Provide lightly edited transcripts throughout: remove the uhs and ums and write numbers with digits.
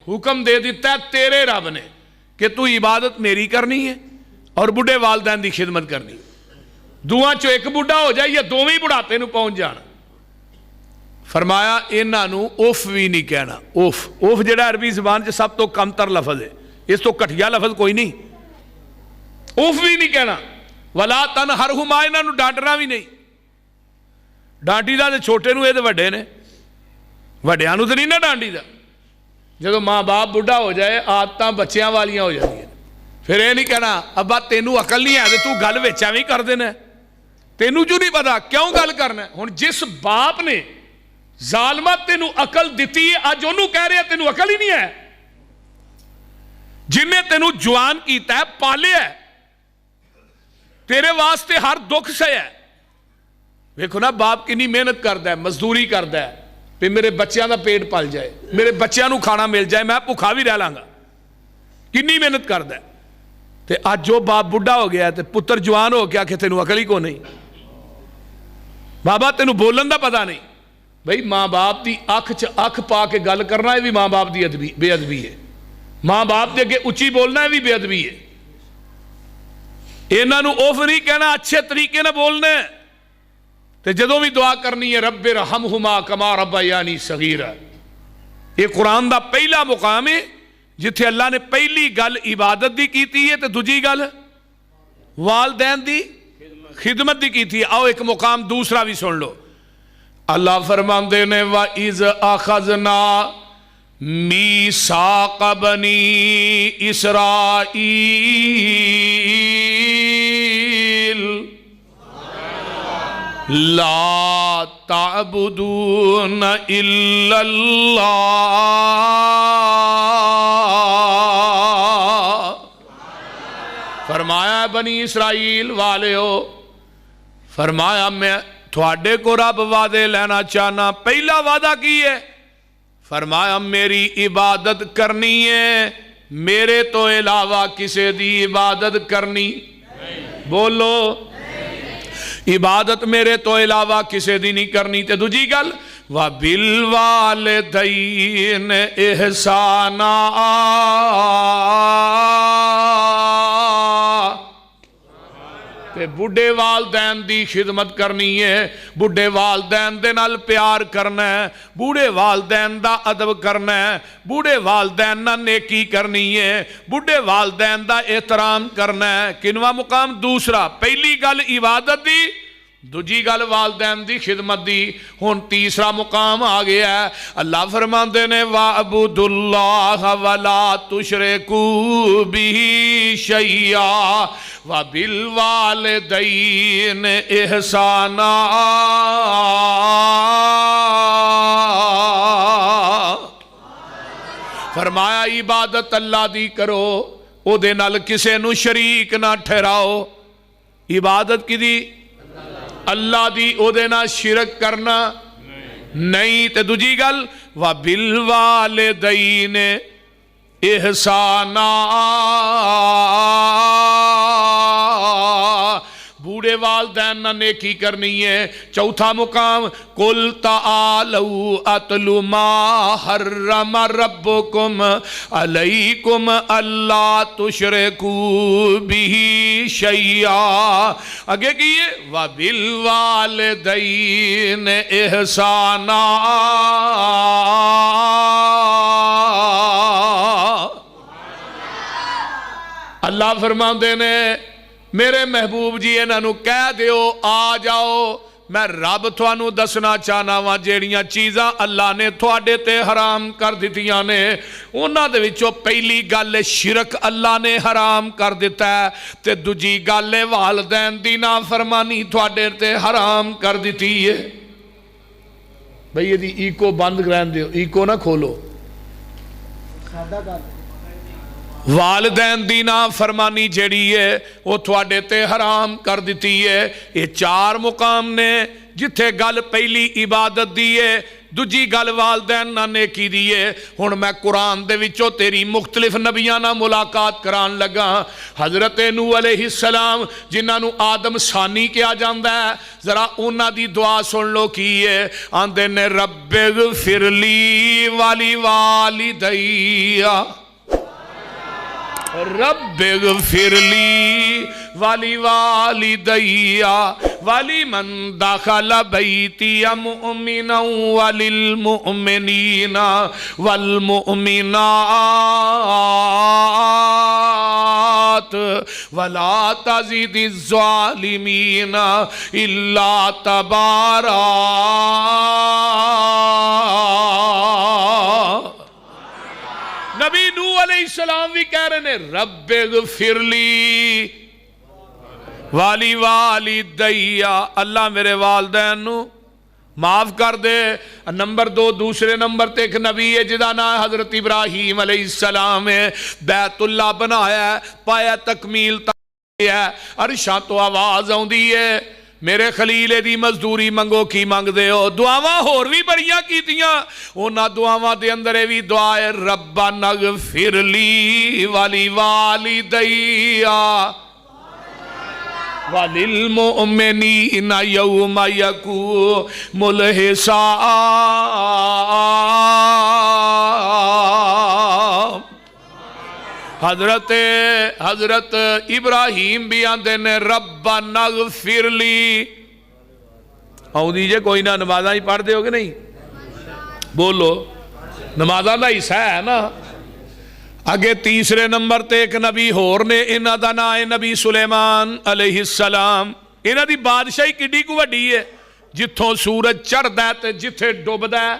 हुक्म दे दिता तेरे रब ने कि तू इबादत मेरी करनी है और बुढ़े वालदैन की खिदमत करनी। दुआं चो एक बुढ़ा हो जाए या दोवें ही बुढ़ापे नूं पहुंच जाण। फरमाया इन्हां नूं उफ भी नहीं कहना। उफ उफ जिहड़ा अरबी ज़बान च सब तो कमतर लफज है, इस तो घटिया लफज कोई नहीं। उफ भी नहीं कहना। वला तनहरहुमा, इन्हां नूं डांटना भी नहीं। डांटी दा ते छोटे नूं, ये ते वड्डे ने, वड्डियां नूं ते नहीं ना डांटी दा। जदों माँ बाप बुढ़ा हो जाए आदतां बच्चियां वालियां हो जांदियां। फिर ये नहीं कहना अब्बा तेनू अकल नहीं है ते तू गल विच एवें कर देना, तेनू क्यों नहीं पता क्यों गल करना। हुण जिस बाप ने जालमा तेनू अकल दिती है अज ओनू कह रहा तेनू अकल ही नहीं है। जिन्हें तेनू जवान कीता है, पालिया है, तेरे वास्ते हर दुख सहा है। वेखो ना बाप कितनी मेहनत करता है, मजदूरी करता है भी मेरे बच्चों का पेट पल जाए, मेरे बच्चों को खाना मिल जाए, मैं भुखा भी रह लांगा। कितनी मेहनत करता है। ते अज जो बाप बुढ़ा हो गया तो पुत्र जवान हो गया कि तेनू अकल ही को नहीं। बाबा तेनू बोलन का पता नहीं। भाई माँ बाप की अख च अख पा के गल करना है भी माँ बाप की अदबी बेअदबी है। माँ बाप के अगे उच्ची बोलना है भी बेअदबी है। इन्हां नूं उफ नहीं कहना, अच्छे तरीके नाल बोलना है। तो जदों भी दुआ करनी है रब्बे रहमहुमा कमा रब्बयानी सगीरा, ये कुरान का पहला मुकाम है जिथे अल्लाह ने पहली गल इबादत की कीती है, तो दूजी गल वालदैन की खिदमत की कीती है। आओ एक मुकाम दूसरा भी सुन लो। अल्लाह फरमांदे ने वा इज अखजना मीसाक बनी इसराईल ला ताबुदून इल्लल्लाह। फरमाया बनी इसराइल वाले हो, फरमाया मैं थोड़े को रब वादे लेना चाहना। पहला वादा की है, फरमाया मेरी इबादत करनी है, मेरे तो इलावा किसी दी इबादत करनी। बोलो इबादत मेरे तो इलावा किसी दी नहीं करनी। ते दूजी गल वा बिल वालिदैन एहसाना, ते बुढ़े वालदैन दी खिदमत करनी है, बुढ़े वालदैन दे नाल प्यार करना है, बूढ़े वालदैन दा अदब करना है, बूढ़े वालदैन नाल नेकी करनी है, बूढ़े वालदैन दा एहतराम करना है। किनवा मुकाम दूसरा, पहली गल इबादत दी, दूजी गल वालदैन दी खिदमत दी। हुण तीसरा मुकाम आ गया है। अल्लाह फरमांदे ने वाबुदुल्लाह वला तुशरिकू बिही शैया व बिल वालिदैन इहसाना। फरमाया इबादत अल्लाह दी करो, ओदे नाल किसे नू शरीक ना ठहराओ। इबादत किदी अल्लाह दी, ओदे नाल शिरक करना नहीं। ते दूजी गल वा बिल वालिदैन इहसाना, बूढ़े वालदैन ना नेकी करनी है। चौथा मुकाम कुल तालू अतलु मा हर्रम रब्बुकुम अलैकुम अल्ला तुशरिकू बिही शैया। आगे की है व बिल वालिदैन इहसाना। अल्लाह फरमाते ने मेरे महबूब जी इन्हों कह दियो आ जाओ, मैं रब थानू दसना चाहना वा जेड़ियां चीज़ां अल्लाह ने थोड़े ते हराम कर दित्तियां ने, उन्हां दे विचों पहली गल शिरक अल्लाह ने हराम कर दिता है, ते दूजी गल वालदैन दी नाफरमानी थोड़े ते हराम कर दिती है। भाई ये ईको बंद रहन दियो, ईको ना खोलो। वालदैन दी नाफरमानी जेड़ी है वो थोड़े ते हराम कर दिती है। ये चार मुकाम ने जिथे गल पहली इबादत दी है, दूजी गल वालदैन नाल नेकी दी है। हुण मैं कुरान दे विचों तेरी मुख्तलिफ नबियां नाल मुलाकात करान लगा। हज़रत नूह अलैहिस्सलाम जिन्हां नूं आदम सानी कहा जांदा है, जरा उन्हां दी दुआ सुन लो की है। आंदे ने रब्बिग़फिरली वाली वालिदैया, रब्बिग़फिरली वाली वालिदैया वाली मन दाखल बैतिया मुमिना वलिल मुमिनीना वल मुमिनात वला तज़िदिज़ ज़ालिमीना इल्ला तबारा। नबी नूह अलैहिस्सलाम भी कह रहे हैं रब्बिग़फिरली वाली वालिदैया, अल्लाह मेरे वालदैन नू माफ कर दे। नंबर 2 दूसरे नंबर ते एक नबी है जिहदा नाम हज़रत इब्राहीम अलैहिस्सलाम है। बैतुल्ला बनाया पाया तकमील है, अरशां तो आवाज़ आउंदी है मेरे खलीले दी मजदूरी मंगो की मंगदे हो। दुआवां होर भी बड़ियां कीतियां, उन्हां दुआवां दे अंदर ए भी दुआ है रब्बना ग़फिरली वाली वालिदैया वलिल मुमिनीना यौमा यक़ूमुल हिसाब। हजरत इब्राहीम भी आंदे ने रब्बना ग़फिरली। आउंदी जे कोई ना, नमाज़ां ही पढ़दे हो कि नहीं? बोलो, नमाज़ां दा हिस्सा है ना। अगे तीसरे नंबर ते एक नबी होर ने, इन्हां दा नाम है नबी सुलेमान अलैहिस्सलाम। इन्हां दी बादशाही किड्डी कु वड्डी है, जिथों सूरज चढ़दा है ते जिथे डुबदा है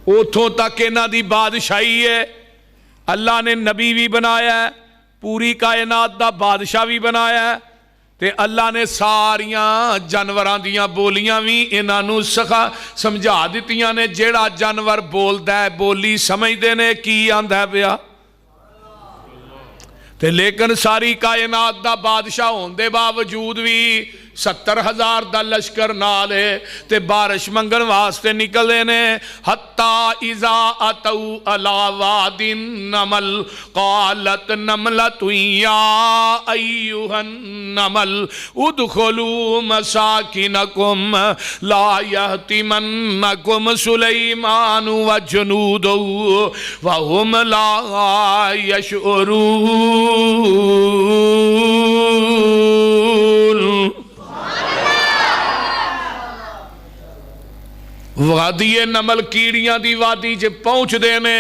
उथों तक इन्हां दी बादशाही है। अल्लाह ने नबी भी बनाया, पूरी कायनात दा बादशाह भी बनाया, ते अल्लाह ने सारियां जानवरां दियां बोलियां भी इन्हां नूं समझा दित्तियां ने। जेड़ा जानवर बोलदा है बोली समझदे ने की आंदा पिया, ते लेकिन सारी कायनात दा बादशाह होने दे बावजूद भी 70,000 दा लश्कर नाल है ते बारिश मंगण वास्ते निकलदे ने। हत्ता इज़ा अतौ अला वादिन नमल क़ालत नमलतु या अय्युहन नमल उदखुलू मसाकिनकुम ला यहतिमन्नकुम सुलैमान व जुनूदुहु व हुम ला यशउरून। वादी नमल कीड़ियां दी वादी च पहुंचदे ने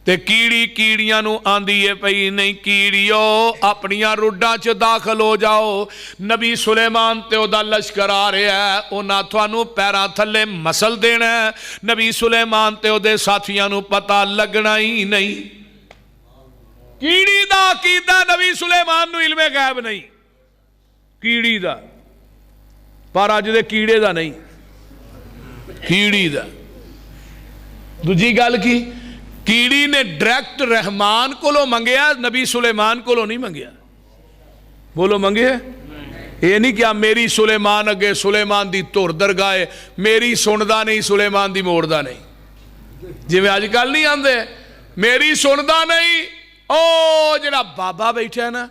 ते कीड़ी कीड़ियां नू आंदी है पई नहीं कीड़ियो अपनियां रुड्डां च दाखल हो जाओ। नबी सुलेमान ते ओदा लश्कर आ रहा है, उन्हां तुहानू पैरां थल्ले मसल देना है। नबी सुलेमान ते ओदे साथियां नू पता लगना ही नहीं। कीड़ी दा अकीदा नबी सुलेमान नू इल्मे गैब नहीं, कीड़ी दा, पर अज दे कीड़े दा नहीं, कीड़ी दा। दूजी गल की, कीड़ी ने डायरैक्ट रहमान कोलों मंगया, नबी सुलेमान कोलों नहीं मंगया। बोलो मंगे? ये नहीं क्या मेरी सुलेमान अगे सुलेमान दी धुर दरगाह, मेरी सुनदा नहीं सुलेमान दी मोड़दा नहीं। जिवें अजकल नहीं आंदे मेरी सुनदा नहीं, ओ जिहड़ा बाबा बैठा है ना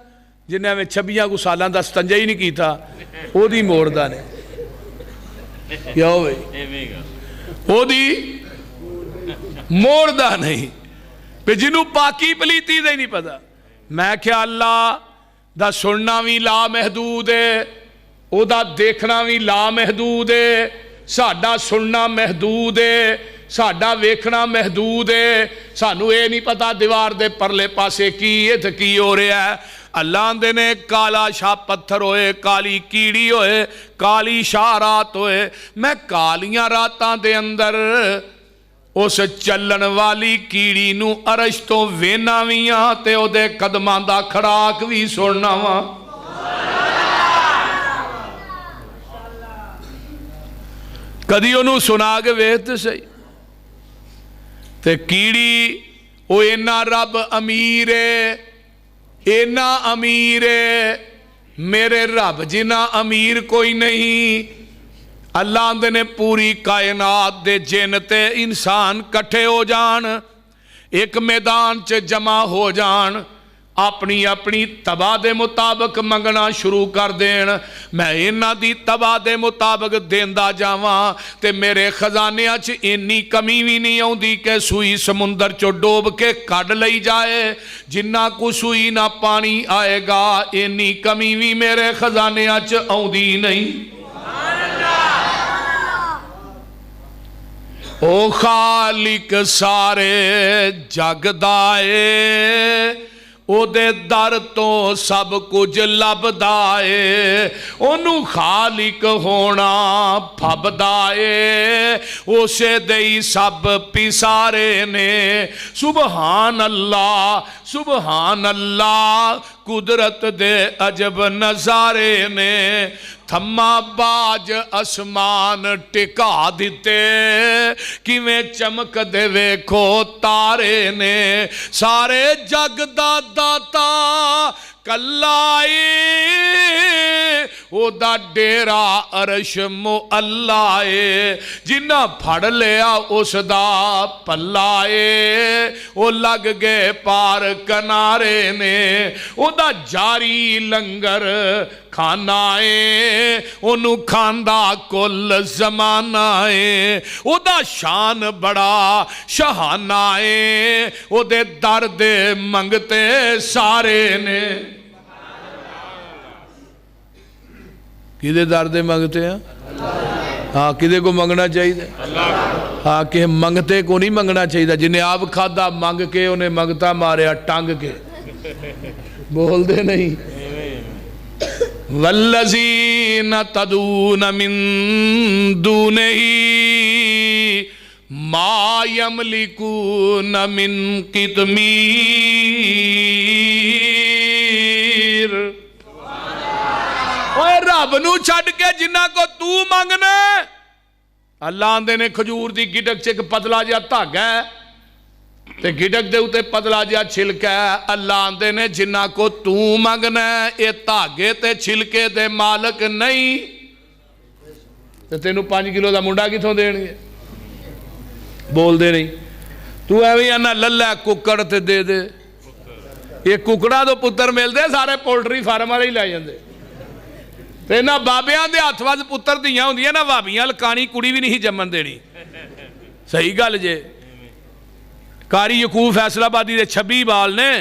जिन्हें एवं 26 सालों का सतंजा ही नहीं किया, ओदी मोड़दा नहीं। क्या हो भाई, ओदी मोड़दा नहीं, पे जिन्हों पाकी पलीती दे नहीं पता। मैं क्या अल्लाह दा सुनना भी ला महदूद है, ओदा देखना भी ला महदूद है, साडा सुनना महदूद है, साडा वेखना महदूद है। सानू ये नहीं पता दीवार दे परले पासे की है ते की हो रहा है। अल्लाह आंदे ने काला शाह पत्थर होए, काली कीड़ी होए, काली शाह रात होए। मैं कालियां रातां दे अंदर उस चलन वाली कीड़ी नू अरश तो वेना भी हाँ ते ओदे कदमां दा खड़ाक भी सुनना वा। कदी ओनू सुना के वेख ते सही। ते कीड़ी ओ इन्ना रब अमीर है, इन्ना अमीर है, मेरे रब जिन्ना अमीर कोई नहीं। اللہ آندے نے پوری کائنات دے جن تے انسان کٹھے ہو جان، ایک میدان چ جمع ہو جان، اپنی اپنی تباہ دے مطابق منگنا شروع کر دین، میں انہاں دی تباہ دے مطابق دیندا جاواں تے میرے خزانیاں چ انی کمی بھی نہیں آوندی کہ سوئی سمندر چو ڈوب کے کڈ لئی جائے، جنہ کو سوئی نہ پانی آئے گا انی کمی بھی میرے خزانیاں چ آوندی نہیں۔ او خالق سارے جگ دا اے، او دے در تو سب کچھ لبدا اے، اونوں خالق ہونا پھبدا اے، اسے دئی سب پیسارے نے۔ سبحان اللہ سبحان اللہ، قدرت دے عجب نظارے نے، تھما باج اسمان ٹکا دیتے، کیویں چمک دے ویکھو تارے نے، سارے جگ دا داتا کلائی، او دا ڈیرا عرش معلائے، جنہ پھڑ لیا اس دا پلائے، او لگ گئے پار کنارے نے، او دا جاری لنگر کھانائے، انہوں کھاندہ کل زمانائے، او دا شان بڑا شہانائے، او دے درد منگتے سارے نے۔ کدے درد منگتے ہیں؟ ہاں، کدے کو منگنا چاہیے؟ ہاں، کہ منگتے کو نہیں منگنا چاہیے، جنہیں آپ کھادا منگ کے انہیں منگتا ماریا ٹانگ کے، بول دے نہیں۔ والذین تدعون من دونہ ما یملکون من قطمیر۔ اوہ رب نو چھڑ کے جنہ کو تو مانگنے، اللہ آندے نے کھجور دی گٹک چک پتلا جا دھاگا ہے تے گٹک دے اتے پتلا جا چھلکا ہے، اللہ آندے نے جنہ کو تو مانگنا ہے اے دھاگے تے چھلکے دے مالک نہیں، تے تینوں 5 کلو دا منڈا کتھوں دین گے؟ بول دے نہیں۔ تو ایویں انا للہ ککڑ تے دے دے، یہ ککڑا تو پتر مل دے سارے پولٹری فارم والے ہی لے جاندے، تے نہ بابیاں دے ہاتھ وچ پتر دیاں ہوندیاں نہ بابیاں لکانی کڑی بھی نہیں جمن دینی۔ صحیح گل جے، کاری یعقوب فیصلہ آبادی دے 26 بال نے،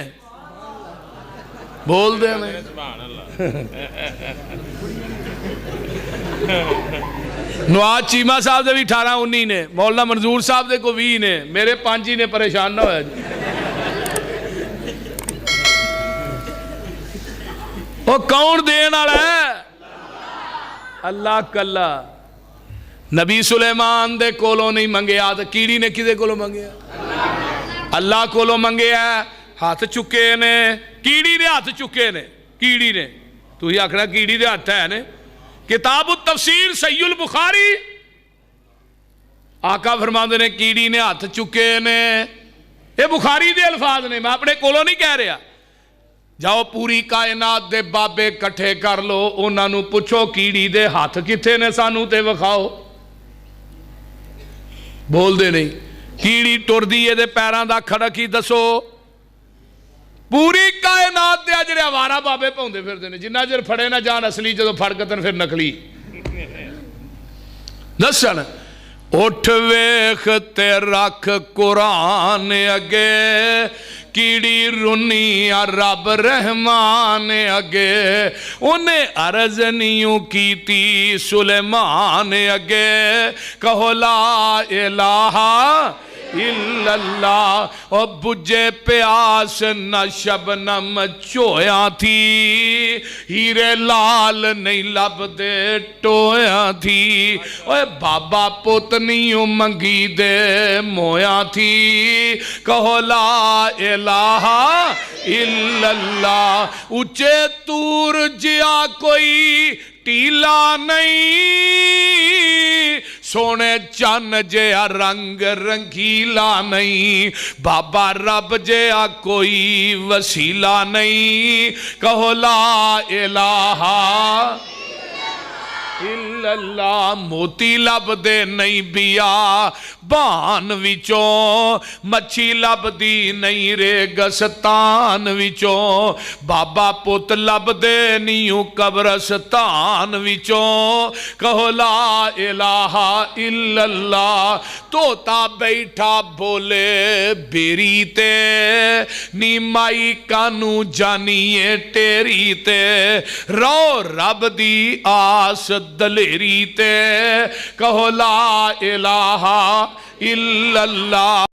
بول دے میں نواز چیمہ صاحب دے بھی 18-19 نے، مولانا منظور صاحب دے کو 20 نے، میرے 5 ہی نے، پریشان نہ ہویا جی۔ وہ کون دین والا ہے؟ اللہ کلا۔ نبی سلیمان دے کولوں نہیں منگیا تو کیڑی نے کدے کولوں منگیا؟ اللہ کولوں منگیا، ہاتھ چکے نے، کیڑی نے ہاتھ چکے نے، کیڑی نے، تو ہی آکھنا کیڑی دے ہاتھ ہے نے۔ کتاب التفسیر صحیح البخاری، آقا فرماندے نے کیڑی نے ہاتھ چکے نے، یہ بخاری دے الفاظ نے، میں اپنے کولوں نہیں کہہ رہا۔ جاؤ پوری کائنات دے بابے کٹھے کر لو، انہاں نو پوچھو کیڑی دے ہاتھ کتھے نے سانو تے وکھاؤ، بول دے نہیں۔ کیڑی ٹر دیئے دے پیران دا کھڑک ہی دسو، پوری کائنات دے جڑے آوارہ بابے پاؤندے پھر دینے، جنہ جر پھڑے نہ جان اصلی جدو پھڑکتن پھر نکلی دسن۔ اٹھ ویخ تے رکھ قرآن اگے، کیڑی رنی رب رحمان اگے، انہیں عرض نیوں کیتی سلیمان اگے، کہو لا الہ الا اللہ، اور بجے پیاس نہ شبنم چویا تھی، ہیرے لال نہیں لب دے ٹویا تھی، اور بابا پتنیوں منگی دے مویا تھی، کہو لا الہ الا اللہ۔ اچھے تور جیا کوئی ٹیلا نہیں، سونے چن جیا رنگ رنگیلا نہیں، بابا رب جیا کوئی وسیلہ نہیں، کہو لا الہ الا इल्लल्लाह मोती लभदे नहीं बिया बान विचों मच्छी लभदी नहीं रेगिस्तान विचों बाबा पुत लभदे नहीं कब्रस्तान विचों कहो ला इलाहा इल्लल्लाह तोता बैठा बोले बेरी ते नी माई कानू जानिए टेरी ते रो रब दी आस दलेरी ते कहो ला इलाहा इल्लल्लाह।